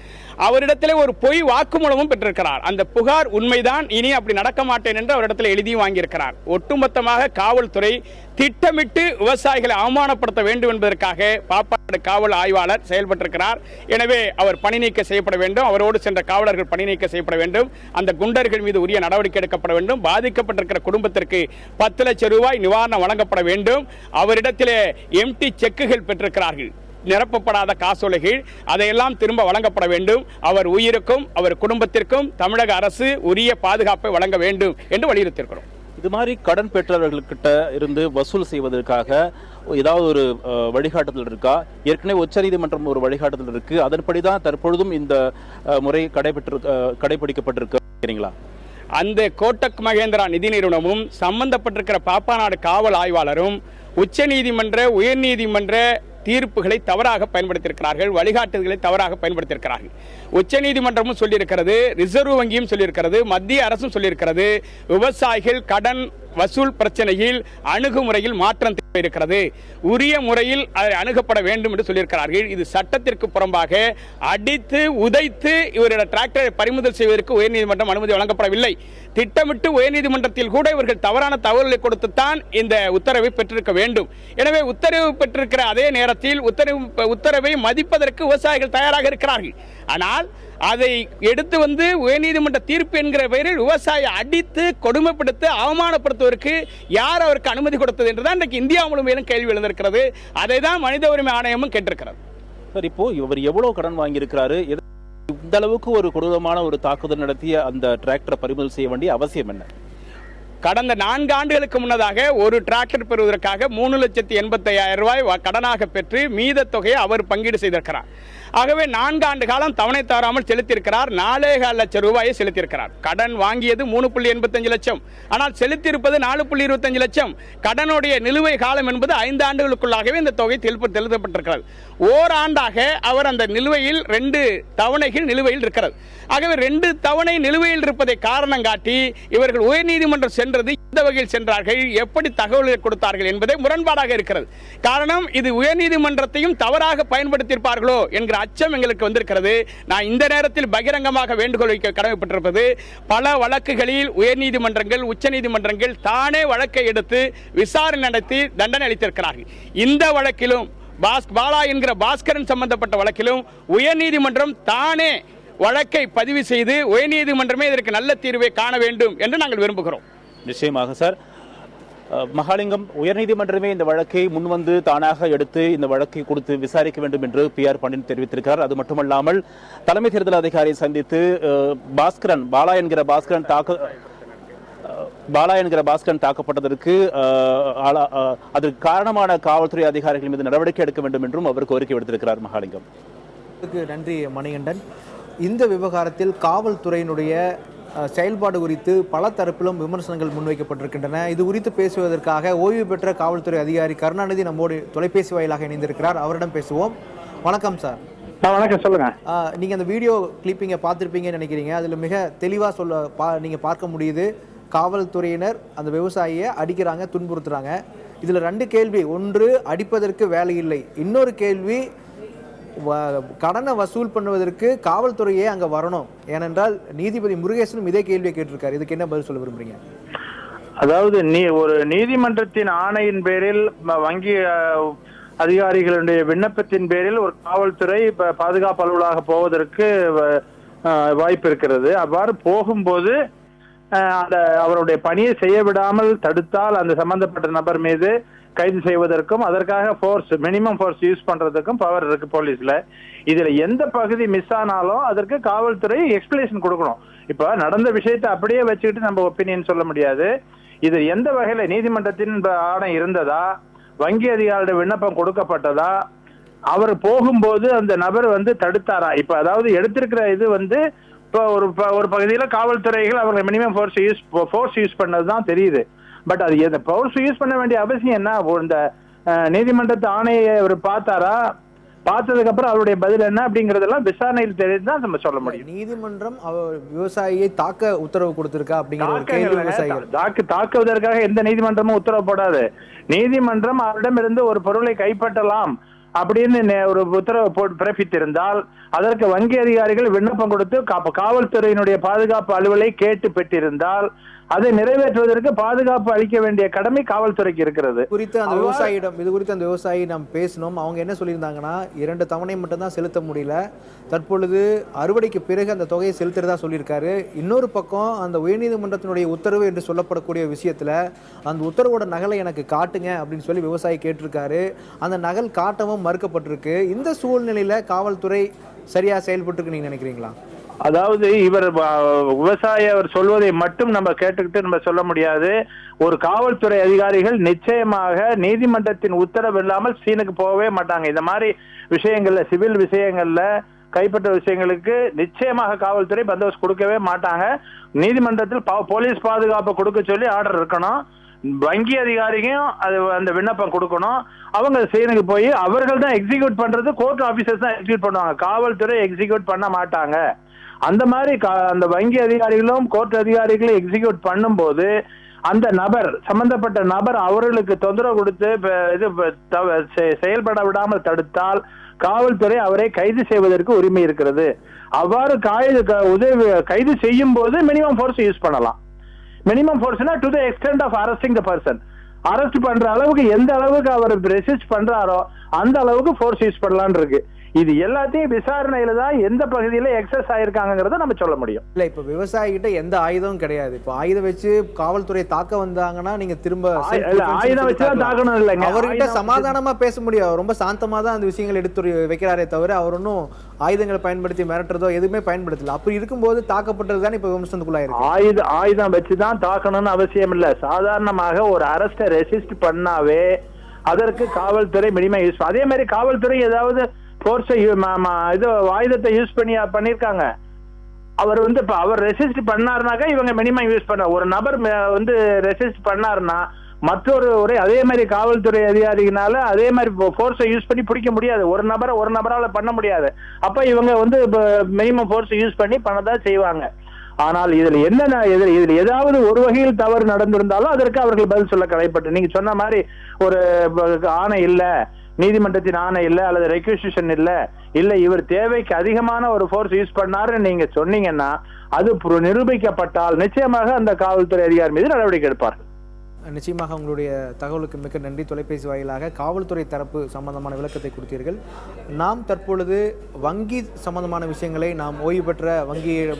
அவரிடத்திலே ஒரு பொய் வாக்குமூலமும் பெற்றிருக்கிறார். அந்த புகார் உண்மைதான், இனி அப்படி நடக்க மாட்டேன் என்று அவரிடத்தில் எழுதியும் வாங்கியிருக்கிறார். ஒட்டுமொத்தமாக காவல்துறை திட்டமிட்டு விவசாயிகளை அவமானப்படுத்த வேண்டும் என்பதற்காக பாப்பாடு காவல் ஆய்வாளர் செயல்பட்டிருக்கிறார். எனவே அவர் பணி நீக்கம் செய்யப்பட வேண்டும். அவரோடு சென்ற காவலர்கள் பணி நீக்கம் செய்யப்பட வேண்டும். அந்த குண்டர்கள் மீது உரிய நடவடிக்கை எடுக்கப்பட வேண்டும். பாதிக்கப்பட்டிருக்கிற குடும்பத்திற்கு 10 லட்சம் ரூபாய் நிவாரணம் வழங்கப்பட வேண்டும். அவரிடத்திலே எம்டி செக்குகள் பெற்றிருக்கிறார்கள், நிரப்பப்படாத காசோலைகள், அதையெல்லாம் திரும்ப வழங்கப்பட வேண்டும். அவர் உயிருக்கும் அவர் குடும்பத்திற்கும் தமிழக அரசு உரிய பாதுகாப்பை வழங்க வேண்டும் என்று வலியுறுத்தியிருக்கிறோம். இது மாதிரி கடன் பெற்றவர்கள்கிட்ட இருந்து வசூல் செய்வதற்காக ஏதாவது ஒரு வழிகாட்டுதல் இருக்கா? ஏற்கனவே உச்சநீதிமன்றம் ஒரு வழிகாட்டுதல் இருக்கு, அதன்படிதான் தற்பொழுதும் இந்த முறை கடைபிடிக்கப்பட்டிருக்கிறீங்களா? அந்த கோட்டக் மகேந்திரா நிதி நிறுவனமும் சம்பந்தப்பட்டிருக்கிற பாப்பாநாடு காவல் ஆய்வாளரும் உச்சநீதிமன்ற உயர்நீதிமன்ற தீர்ப்புகளை தவறாக பயன்படுத்தியிருக்கிறார்கள், வழிகாட்டுதல்களை தவறாக பயன்படுத்தியிருக்கிறார்கள். உச்சநீதிமன்றமும் சொல்லியிருக்கிறது, ரிசர்வ் வங்கியும் சொல்லியிருக்கிறது, மத்திய அரசும் சொல்லியிருக்கிறது, விவசாயிகள் கடன் வசூல் பிரச்சனையில் அணுகுமுறையில் மாற்றம் இருக்கிறது, உரிய முறையில் அணுகப்பட வேண்டும் என்று சொல்லியிருக்கிறார்கள். இது சட்டத்திற்கு புறம்பாக அடித்து உதைத்து இவருடைய டிராக்டரை பறிமுதல் செய்வதற்கு உயர்நீதிமன்றம் அனுமதி வழங்கப்படவில்லை. திட்டமிட்டு உயர்நீதிமன்றத்தில் கூட இவர்கள் தவறான தகவல்களை கொடுத்துத்தான் இந்த உத்தரவை பெற்றிருக்க வேண்டும். எனவே உத்தரவு பெற்றிருக்கிற அதே நேரத்தில் உத்தரவை மதிப்பதற்கு விவசாயிகள் தயாராக இருக்கிறார்கள். ஆனால் அதை எடுத்து வந்து உயர்நீதிமன்ற தீர்ப்பு என்கிற பெயரில் விவசாயியை அடித்து கொடுமைப்படுத்த அவமானப்படுத்துவதற்கு யார் அவருக்கு அனுமதி கொடுத்தது என்றுதான் இன்றைக்கு இந்தியா முழுமையிலும் கேள்வி எழுந்திருக்கிறது. அதை தான் மனித உரிமை ஆணையமும் கேட்டிருக்கிறது. சார், இப்போ இவர் எவ்வளவு கடன் வாங்கியிருக்கிறாரு? இந்த அளவுக்கு ஒரு கொடூரமான ஒரு தாக்குதல் நடத்திய அந்த டிராக்டரை பறிமுதல் செய்ய வேண்டிய அவசியம் என்ன? கடந்த 4 ஆண்டுகளுக்கு முன்னதாக ஒரு டிராக்டர் பெறுவதற்காக 3,85,000 ரூபாய் கடனாக பெற்று மீத தொகையை அவர் பங்கீடு செய்திருக்கிறார். ஆகவே 4 ஆண்டு காலம் தவணை தவறாமல் செலுத்தியிருக்கிறார். 4,4 லட்சம் ரூபாயை செலுத்தியிருக்கிறார். கடன் வாங்கியது 3.85 லட்சம், ஆனால் செலுத்தியிருப்பது 4.25 லட்சம். கடனுடைய நிலுவை காலம் என்பது 5 ஆண்டுகளுக்குள்ளாகவே இந்த தொகை செலுத்தப்பட்டிருக்கிறது. ஓராண்டாக அவர் அந்த நிலுவையில் 2 தவணைகள் நிலுவையில் இருக்கிறது. ஆகவே 2 தவணை நிலுவையில் இருப்பதை காரணம் காட்டி இவர்கள் உயர்நீதிமன்றம் சென்றது எந்த வகையில் சென்றார்கள், எப்படி தகவல்களை கொடுத்தார்கள் என்பதை முரண்பாடாக இருக்கிறது. காரணம், இது உயர்நீதிமன்றத்தையும் தவறாக பயன்படுத்தியிருப்பார்களோ என்கிற அச்சம் எங்களுக்கு வந்திருக்கிறது. நான் இந்த நேரத்தில் பகிரங்கமாக வேண்டுகோள் வைக்க கடமைப்பட்டிருப்பது, பல வழக்குகளில் உயர்நீதிமன்றங்கள் உச்சநீதிமன்றங்கள் தானே வழக்கை எடுத்து விசாரணை நடத்தி தண்டனை அளித்திருக்கிறார்கள். இந்த வழக்கிலும் பாலா என்கிற பாஸ்கரன் சம்பந்தப்பட்ட வழக்கிலும் உயர்நீதிமன்றம் தானே வழக்கை பதிவு செய்து உயர்நீதிமன்றமே இதற்கு நல்ல தீர்வை காண வேண்டும் என்று நாங்கள் விரும்புகிறோம். நிச்சயமாக சார். மகாலிங்கம், உயர்நீதிமன்றமே இந்த வழக்கை முன்வந்து தானாக எடுத்து இந்த வழக்கை கொடுத்து விசாரிக்க வேண்டும் என்று PR பாண்டியன் தெரிவித்திருக்கிறார். அது மட்டுமல்லாமல் தலைமை தேர்தல் அதிகாரியை சந்தித்து பாலா என்கிற பாஸ்கரன் தாக்கப்பட்டதற்கு அதற்கு காரணமான காவல்துறை அதிகாரிகள் மீது நடவடிக்கை எடுக்க வேண்டும் என்றும் அவர் கோரிக்கை விடுத்திருக்கிறார். மகாலிங்கம், நன்றி மணிகண்டன். இந்த விவகாரத்தில் காவல்துறையினுடைய செயல்பாடு குறித்து பல தரப்பிலும் விமர்சனங்கள் முன்வைக்கப்பட்டிருக்கின்றன. இது குறித்து பேசுவதற்காக ஓய்வு பெற்ற காவல்துறை அதிகாரி கருணாநிதி நம்மோடு தொலைபேசி வாயிலாக இணைந்திருக்கிறார். அவரிடம் பேசுவோம். வணக்கம் சார். வணக்கம், சொல்லுங்க. நீங்க அந்த வீடியோ கிளிப்பிங்கை பார்த்திருப்பீங்கன்னு நினைக்கிறீங்க. அதுல மிக தெளிவா நீங்க பார்க்க முடியுது, காவல்துறையினர் அந்த விவசாயியை அடிக்கிறாங்க, துன்புறுத்துறாங்க. இதுல 2 கேள்வி. ஒன்று, அடிப்பதற்கு வேலை இல்லை. இன்னொரு கேள்வி, கடனை வசூல் பண்ணுவதற்கு காவல்துறையே அங்க வரணும். ஏனென்றால் நீதிபதி முருகேசனும் இதே கேள்வியை கேட்டிருக்காரு. இதுக்கு என்ன பதில் சொல்ல விரும்புறீங்க? அதாவது ஒரு நீதிமன்றத்தின் ஆணையின் பேரில் வங்கி அதிகாரிகளுடைய விண்ணப்பத்தின் பேரில் ஒரு காவல்துறை பாதுகாப்பு அலுவலராக போவதற்கு வாய்ப்பு இருக்கிறது. அவ்வாறு போகும்போது அவருடைய பணியை செய்ய விடாமல் தடுத்தால் அந்த சம்பந்தப்பட்ட நபர் மீது கைது செய்வதற்கும் அதற்காக மினிமம் ஃபோர்ஸ் யூஸ் பண்றதுக்கும் பவர் இருக்கு போலீஸ்ல. இதுல எந்த பகுதி மிஸ் ஆனாலும் அதற்கு காவல்துறை எக்ஸ்பிளேஷன் கொடுக்கணும். இப்ப நடந்த விஷயத்தை அப்படியே வச்சுக்கிட்டு நம்ம ஒப்பீனியன் சொல்ல முடியாது. இது எந்த வகையில நீதிமன்றத்தின் ஆணை இருந்ததா, வங்கி அதிகாரியோட விண்ணப்பம் கொடுக்கப்பட்டதா, அவர் போகும்போது அந்த நபர் தடுத்தாரா? இப்ப அதாவது எடுத்திருக்கிற இது இப்போ ஒரு பகுதியில காவல்துறைகள் அவங்க மினிமம் ஃபோர்ஸ் யூஸ் பண்ணதுதான் தெரியுது. பட் அது எந்த ஃபோர்ஸ் யூஸ் பண்ண வேண்டிய அவசியம் என்ன? இந்த நீதிமன்றத்து ஆணையை அவர் பார்த்தாரா, பார்த்ததுக்கு அப்புறம் அவருடைய பதில் என்ன அப்படிங்கறதெல்லாம் விசாரணையில் தெரிஞ்சுதான் நம்ம சொல்ல முடியும். நீதிமன்றம் விவசாயியை தாக்க உத்தரவு கொடுத்திருக்கா அப்படிங்கிற தாக்குவதற்காக எந்த நீதிமன்றமும் உத்தரவு போடாது. நீதிமன்றம் அவரிடமிருந்து ஒரு பொருளை கைப்பற்றலாம் அப்படின்னு ஒரு உத்தரவு பிறப்பித்திருந்தால் அதற்கு வங்கி அதிகாரிகள் விண்ணப்பம் கொடுத்து காவல்துறையினுடைய பாதுகாப்பு அலுவலை கேட்டு பெற்றிருந்தால் அதை நிறைவேற்றுவதற்கு பாதுகாப்பு அளிக்க வேண்டிய கடமை காவல்துறைக்கு இருக்கிறது. இது குறித்து அந்த விவசாயி நாம் பேசினோம். அவங்க என்ன சொல்லியிருந்தாங்கன்னா 2 தவணை மட்டும்தான் செலுத்த முடியல, தற்பொழுது அறுவடைக்கு பிறகு அந்த தொகையை செலுத்துறதா சொல்லியிருக்காரு. இன்னொரு பக்கம் அந்த உயர்நீதிமன்றத்தினுடைய உத்தரவு என்று சொல்லப்படக்கூடிய விஷயத்துல அந்த உத்தரவோட நகலை எனக்கு காட்டுங்க அப்படின்னு சொல்லி விவசாயி கேட்டிருக்காரு. அந்த நகல் காட்டவும் மறுக்கப்பட்டிருக்கு. இந்த சூழ்நிலையில காவல்துறை சரியா செயல்பட்டு நீங்க நினைக்கிறீங்களா? அதாவது இவர் அவர் சொல்வதை மட்டும் நம்ம கேட்டுக்கிட்டு நம்ம சொல்ல முடியாது. ஒரு காவல்துறை அதிகாரிகள் நிச்சயமாக நீதிமன்றத்தின் உத்தரவு இல்லாமல் சீனுக்கு போகவே மாட்டாங்க. இந்த மாதிரி விஷயங்கள்ல, சிவில் விஷயங்கள்ல, கைப்பற்ற விஷயங்களுக்கு நிச்சயமாக காவல்துறை பந்தோபஸ்து கொடுக்கவே மாட்டாங்க. நீதிமன்றத்தில் போலீஸ் பாதுகாப்பு கொடுக்க சொல்லி ஆர்டர் இருக்கணும். வங்கி அதிகாரியும் அந்த விண்ணப்பம் கொடுக்கணும். அவங்க சீனுக்கு போய் அவர்கள் தான் எக்ஸிக்யூட் பண்றது, கோர்ட் ஆபீசர்ஸ் தான் எக்ஸிக்யூட் பண்ணுவாங்க. காவல்துறை எக்ஸிக்யூட் பண்ண மாட்டாங்க. அந்த மாதிரி அந்த வங்கி அதிகாரிகளும் கோர்ட் அதிகாரிகளும் எக்ஸிக்யூட் பண்ணும்போது அந்த நபர், சம்பந்தப்பட்ட நபர் அவர்களுக்கு தொந்தரவு கொடுத்து செயல்பட விடாமல் தடுத்தால் காவல்துறை அவரை கைது செய்வதற்கு உரிமை இருக்கிறது. அவ்வாறு கைது செய்யும் போது மினிமம் ஃபோர்ஸ் யூஸ் பண்ணலாம். மினிமம் ஃபோர்ஸ்னா to the extent of arresting the person. Arrest பண்ற அளவுக்கு எந்த அளவுக்கு அவர் ரெசிஸ்ட் பண்றாரோ அந்த அளவுக்கு ஃபோர்ஸ் யூஸ் பண்ணலாம்னு இருக்கு. இது எல்லாத்தையும் விசாரணையில தான் எந்த பகுதியில எக்ஸஸ் ஆயிருக்காங்கிறத நம்ம சொல்ல முடியும். இல்ல, இப்ப விவசாயி கிட்ட எந்த ஆயுதமும் கிடையாது. இப்ப ஆயுதம் வச்சு காவல்துறை தாக்க வந்தாங்கன்னா நீங்க திரும்ப ஆயுதம் வச்சுதான் தாக்கணும் இல்லைங்க. அவர்கிட்ட சமாதானமா பேச முடியும். ரொம்ப சாந்தமா தான் அந்த விஷயங்கள் எடுத்து வைக்கிறாரே தவிர அவர் ஒன்னும் ஆயுதங்களை பயன்படுத்தி மிரட்டுறதோ எதுவுமே பயன்படுத்தல. அப்படி இருக்கும்போது தாக்கப்பட்டதுதான் இப்ப விமர்சனத்துக்குள்ளாயிருக்கு. ஆயுதம் வச்சுதான் தாக்கணும்னு அவசியம் இல்ல. சாதாரணமாக ஒரு அரஸ்ட ரெசிஸ்ட் பண்ணாவே அதற்கு காவல்துறை மினிமம் யூஸ். அதே மாதிரி காவல்துறை ஏதாவது ஆயுதத்தை யூஸ் பண்ணிருக்காங்க. அவர் இப்ப அவர் ரெசிஸ்ட் பண்ணாருனாக்கா இவங்க மினிமம் யூஸ் பண்ண. ஒரு நபர் ரெசிஸ்ட் பண்ணாருன்னா மற்றொரு அதே மாதிரி காவல்துறை அதிகாரினால அதே மாதிரி போர்ஸை யூஸ் பண்ணி பிடிக்க முடியாது. ஒரு நபரால பண்ண முடியாது. அப்ப இவங்க மினிமம் போர்ஸ் யூஸ் பண்ணி பண்ணதான் செய்வாங்க. ஆனால் இதுல என்ன, இதுல ஏதாவது ஒரு வகையில் தவறு நடந்திருந்தாலும் அதற்கு அவர்கள் பதில் சொல்ல கடமைப்பட்டு. நீங்க சொன்ன மாதிரி ஒரு ஆணை இல்ல, நீதிமன்றத்தின் ஆணை இல்ல, அல்லது ரெக்யூசிஷன் இல்ல இவர் தேவைக்கு அதிகமான ஒரு ஃபோர்ஸ் யூஸ் பண்ணாருன்னு நீங்க சொன்னீங்கன்னா அது நிரூபிக்கப்பட்டால் நிச்சயமாக அந்த காவல்துறை அதிகாரி மீது நடவடிக்கை எடுப்பார்கள். நிச்சயமாக உங்களுடைய தகவலுக்கு மிக நன்றி. தொலைபேசி வாயிலாக காவல்துறை தரப்பு சம்பந்தமான விளக்கத்தை கொடுத்தீர்கள். நாம் தற்பொழுது வங்கி சம்பந்தமான விஷயங்களை நாம் ஓய்வு பெற்ற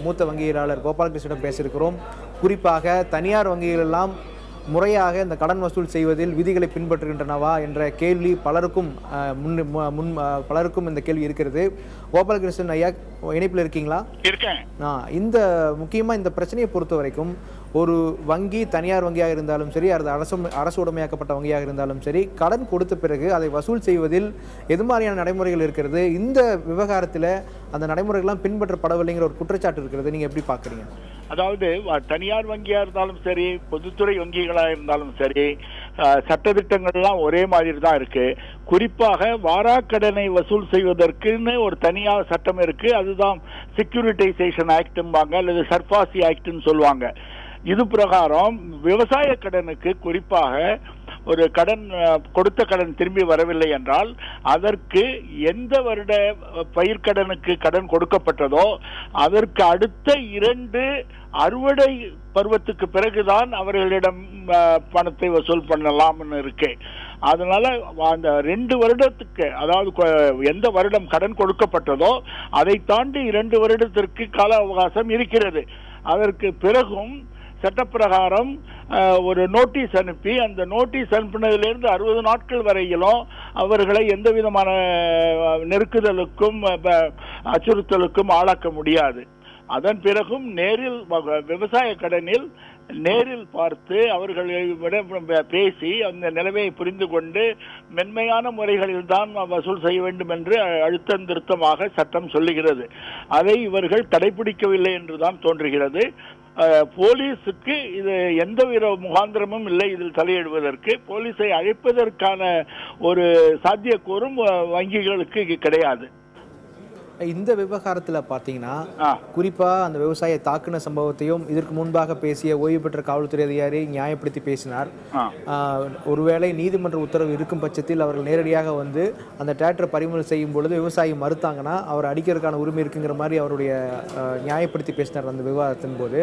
மூத்த வங்கியாளர் கோபாலகிருஷ்ணனிடம் பேசியிருக்கிறோம். குறிப்பாக தனியார் வங்கிகள் எல்லாம் முறையாக இந்த கடன் வசூல் செய்வதில் விதிகளை பின்பற்றுகின்றனவா என்ற கேள்வி பலருக்கும் இந்த கேள்வி இருக்கிறது. கோபாலகிருஷ்ணன் ஐயா, இணைப்பில் இருக்கீங்களா? இருக்கேன். இந்த முக்கியமா இந்த பிரச்சனையை பொறுத்த வரைக்கும் ஒரு வங்கி தனியார் வங்கியாக இருந்தாலும் சரி, அல்லது அரசு உடைமையாக்கப்பட்ட வங்கியாக இருந்தாலும் சரி, கடன் கொடுத்த பிறகு அதை வசூல் செய்வதில் எது மாதிரியான நடைமுறைகள் இருக்கிறது? இந்த விவகாரத்தில் அந்த நடைமுறைகள்லாம் பின்பற்றப்படவில்லைங்கிற ஒரு குற்றச்சாட்டு இருக்கிறது. நீங்க எப்படி பாக்குறீங்க? அதாவது தனியார் வங்கியா இருந்தாலும் சரி, பொதுத்துறை வங்கிகளா இருந்தாலும் சரி, சட்டத்திட்டங்கள்லாம் ஒரே மாதிரி தான் இருக்கு. குறிப்பாக வாராக்கடனை வசூல் செய்வதற்குன்னு ஒரு தனியார் சட்டம் இருக்கு. அதுதான் செக்யூரிட்டைசேஷன் ஆக்ட்பாங்க, அல்லது சர்பாசி ஆக்ட்னு சொல்லுவாங்க. இது பிரகாரம் விவசாய கடனுக்கு குறிப்பாக ஒரு கடன் கொடுத்த கடன் திரும்பி வரவில்லை என்றால் அதற்கு எந்த வருட பயிர்க்கடனுக்கு கடன் கொடுக்கப்பட்டதோ அதற்கு அடுத்த 2 அறுவடை பருவத்துக்கு பிறகுதான் அவர்களிடம் பணத்தை வசூல் பண்ணலாம்னு இருக்கு. அதனால அந்த 2 வருடத்துக்கு, அதாவது எந்த வருடம் கடன் கொடுக்கப்பட்டதோ அதை தாண்டி 2 வருடத்திற்கு கால அவகாசம் இருக்கிறது. அதற்கு பிறகும் சட்டப்பிரகாரம் ஒரு நோட்டீஸ் அனுப்பி அந்த நோட்டீஸ் அனுப்பினதிலிருந்து 60 நாட்கள் வரையிலும் அவர்களை எந்த விதமான நெருக்குதலுக்கும் அச்சுறுத்தலுக்கும் ஆளாக்க முடியாது. அதன் பிறகும் நேரில் விவசாய கடனில் நேரில் பார்த்து அவர்களிடம் பேசி அந்த நிலைமையை புரிந்து கொண்டு மென்மையான முறைகளில் தான் வசூல் செய்ய வேண்டும் என்று அழுத்தம் திருத்தமாக சட்டம் சொல்லுகிறது. அதை இவர்கள் கடைபிடிக்கவில்லை என்றுதான் தோன்றுகிறது. போலீஸுக்கு இது எந்தவித முகாந்திரமும் இல்லை இதில் தலையிடுவதற்கு. போலீஸை அழைப்பதற்கான ஒரு சாத்தியக்கூறும் வங்கிகளுக்கு கிடையாது. இந்த விவகாரத்தில் பார்த்தீங்கன்னா குறிப்பாக அந்த விவசாய தாக்குன சம்பவத்தையும் இதற்கு முன்பாக பேசிய ஓய்வு பெற்ற காவல்துறை அதிகாரி நியாயப்படுத்தி பேசினார். ஒருவேளை நீதிமன்ற உத்தரவு இருக்கும் பட்சத்தில் அவர்கள் நேரடியாக வந்து அந்த டிராக்டரை பறிமுதல் செய்யும் பொழுது விவசாயி மறுத்தாங்கன்னா அவர் அடிக்கிறதுக்கான உரிமை இருக்குங்கிற மாதிரி அவருடைய நியாயப்படுத்தி பேசினார் அந்த விவாதத்தின் போது.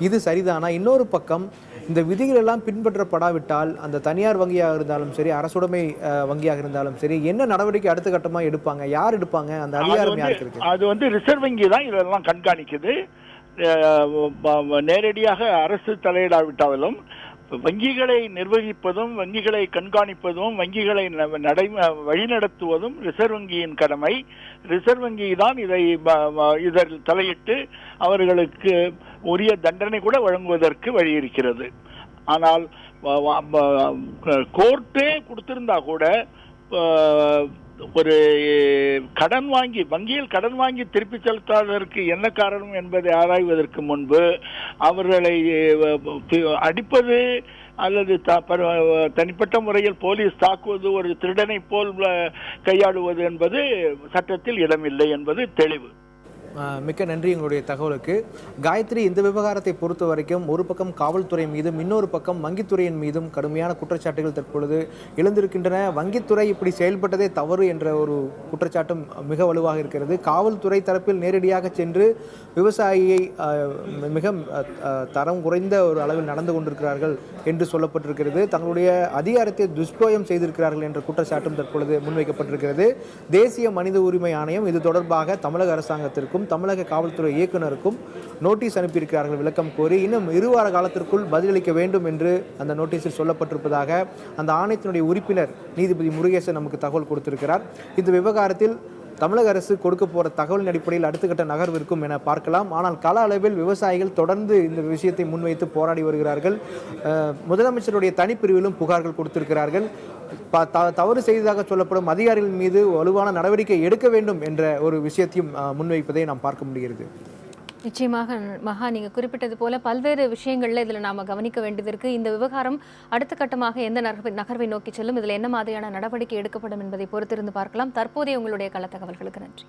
இது சரிதானா? இன்னொரு பக்கம் இந்த விதிகள் எல்லாம் பின்பற்றப்படாவிட்டால் அந்த தனியார் வங்கியாக இருந்தாலும் சரி, அரசுடைமை வங்கியாக இருந்தாலும் சரி, என்ன நடவடிக்கை அடுத்த கட்டமாக எடுப்பாங்க? யார் எடுப்பாங்க? அந்த அதிகாரம் யாருக்கு இருக்கு? அது வந்து ரிசர்வ் வங்கி தான் இதெல்லாம் கண்காணிக்குது. நேரடியாக அரசு தலையிடாவிட்டாலும் வங்கிகளை நிர்வகிப்பதும் வங்கிகளை கண்காணிப்பதும் வங்கிகளை வழிநடத்துவதும் ரிசர்வ் வங்கியின் கடமை. ரிசர்வ் வங்கி தான் இதில் தலையிட்டு அவர்களுக்கு உரிய தண்டனை கூட வழங்குவதற்கு வழி இருக்கிறது. ஆனால் கோர்ட்டே கொடுத்திருந்தா கூட ஒரு கடன் வாங்கி வங்கியில் கடன் வாங்கி திருப்பி செலுத்தாததற்கு என்ன காரணம் என்பதை ஆராய்வதற்கு முன்பு அவர்களை அடிப்பது அல்லது தனிப்பட்ட முறையில் போலீஸ் தாக்குவது, ஒரு திருடனை போல் கையாளுவது என்பது சட்டத்தில் இடமில்லை என்பது தெளிவு. மிக்க நன்றி உங்களுடைய தகவலுக்கு. காயத்ரி, இந்த விவகாரத்தை பொறுத்த வரைக்கும் ஒரு பக்கம் காவல்துறை மீதும் இன்னொரு பக்கம் வங்கித்துறையின் மீதும் கடுமையான குற்றச்சாட்டுகள் தற்பொழுது எழுந்திருக்கின்றன. வங்கித்துறை இப்படி செயல்பட்டதே தவறு என்ற ஒரு குற்றச்சாட்டும் மிக வலுவாக இருக்கிறது. காவல்துறை தரப்பில் நேரடியாக சென்று விவசாயியை மிக தரம் குறைந்த ஒரு அளவில் நடந்து கொண்டிருக்கிறார்கள் என்று சொல்லப்பட்டிருக்கிறது. தங்களுடைய அதிகாரத்தை துஷ்பிரயோகம் செய்திருக்கிறார்கள் என்ற குற்றச்சாட்டும் தற்பொழுது முன்வைக்கப்பட்டிருக்கிறது. தேசிய மனித உரிமை ஆணையம் இது தொடர்பாக தமிழக அரசாங்கத்திற்கும் தமிழக காவல்துறை இயக்குநருக்கும் நோட்டீஸ் அனுப்பியிருக்கிறார்கள் விளக்கம் கோரி. இன்னும் 2 வார காலத்திற்குள் பதிலளிக்க வேண்டும் என்று அந்த நோட்டீஸில் சொல்லப்பட்டிருப்பதாக அந்த ஆணையத்தினுடைய உறுப்பினர் நீதிபதி முருகேசன் நமக்கு தகவல் கொடுத்திருக்கிறார். இந்த விவகாரத்தில் தமிழக அரசு கொடுக்க போகிற தகவலின் அடிப்படையில் அடுத்த கட்ட நகர்வு இருக்கும் என பார்க்கலாம். ஆனால் கள அளவில் விவசாயிகள் தொடர்ந்து இந்த விஷயத்தை முன்வைத்து போராடி வருகிறார்கள். முதலமைச்சருடைய தனிப்பிரிவிலும் புகார்கள் கொடுத்திருக்கிறார்கள். தவறு செய்ததாக சொல்லப்படும் அதிகாரிகள் மீது வலுவான நடவடிக்கை எடுக்க வேண்டும் என்ற ஒரு விஷயத்தையும் முன்வைப்பதை நாம் பார்க்க முடிகிறது. நிச்சயமாக மகா, நீங்க குறிப்பிட்டது போல பல்வேறு விஷயங்கள்ல இதுல நாம கவனிக்க வேண்டியது இருக்கு. இந்த விவகாரம் அடுத்த கட்டமாக எந்த நகர்வை நோக்கி செல்லும், இதுல என்ன மாதிரியான நடவடிக்கை எடுக்கப்படும் என்பதை பொறுத்திருந்து பார்க்கலாம். தற்போதைய உங்களுடைய கள தகவல்களுக்கு நன்றி.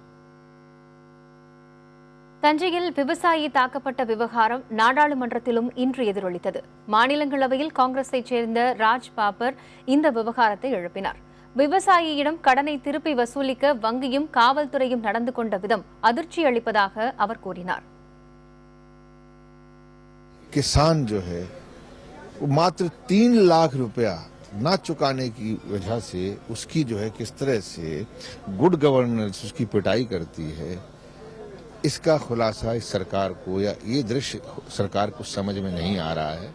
தஞ்சையில் விவசாயி தாக்கப்பட்ட விவகாரம் நாடாளுமன்றத்திலும் இன்று எதிரொலித்தது. மாநிலங்களவையில் காங்கிரஸைச் சேர்ந்த ராஜ் பாப்பர் இந்த விவகாரத்தை எழுப்பினார். விவசாயியிடம் கடனை திருப்பி வசூலிக்க வங்கியும் காவல்துறையும் நடந்து கொண்ட விதம் அதிர்ச்சி அளிப்பதாக அவர் கூறினார். किसान जो है वो मात्र 3 लाख रुपया ना चुकाने की वजह से उसकी जो है किस तरह से गुड गवर्नेंस उसकी पिटाई करती है, इसका खुलासा इस सरकार को या ये दृश्य सरकार को समझ में नहीं आ रहा है।